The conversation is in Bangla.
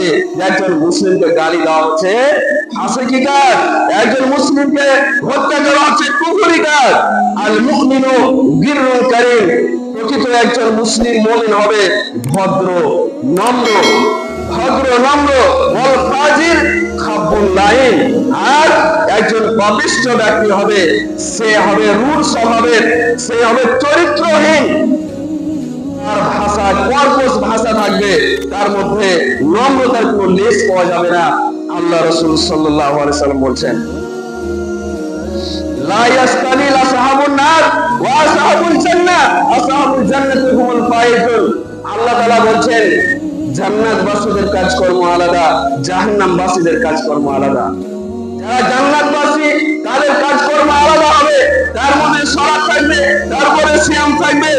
হচ্ছে যে একজন মুসলিমকে গালি দেওয়া হচ্ছে ফাসিকি কাজ, একজন মুসলিমকে হত্যা করা হচ্ছে কুফরি কাজ। আল মুমিনু গিররুন কারীম, প্রকৃত একজন মুসলিম মুমিন হবে ভদ্র নম্র, ভদ্র নম্র, ওয়াল ফাজির খাব্বুল লাইন, আর একজন পাপিষ্ঠ ব্যক্তি হবে, সে হবে রূঢ় স্বভাবের, সে হবে চরিত্রহীন, তার ভাষা কর্কশ ভাষা থাকবে, তার মধ্যে নম্রতার কোনো লেশ পাওয়া যাবে না। আল্লাহ রাসূল সাল্লাল্লাহু আলাইহি সাল্লাম বলছেন, লা ইয়াস্তামিল আসহাবুন নার ওয়া আসহাবুল জান্নাহ, আসহাবুল জান্নাতি হুমুল ফায়েজুন। আল্লাহ তাআলা বলছেন জান্নাতবাসীদের কাজকর্ম আলাদা, জাহান্নামবাসীদের কাজকর্ম আলাদা। যারা জান্নাতবাসী তাদের কাজকর্ম আলাদা হবে, তার মধ্যে সালাত থাকবে, তারপরে সিয়াম থাকবে,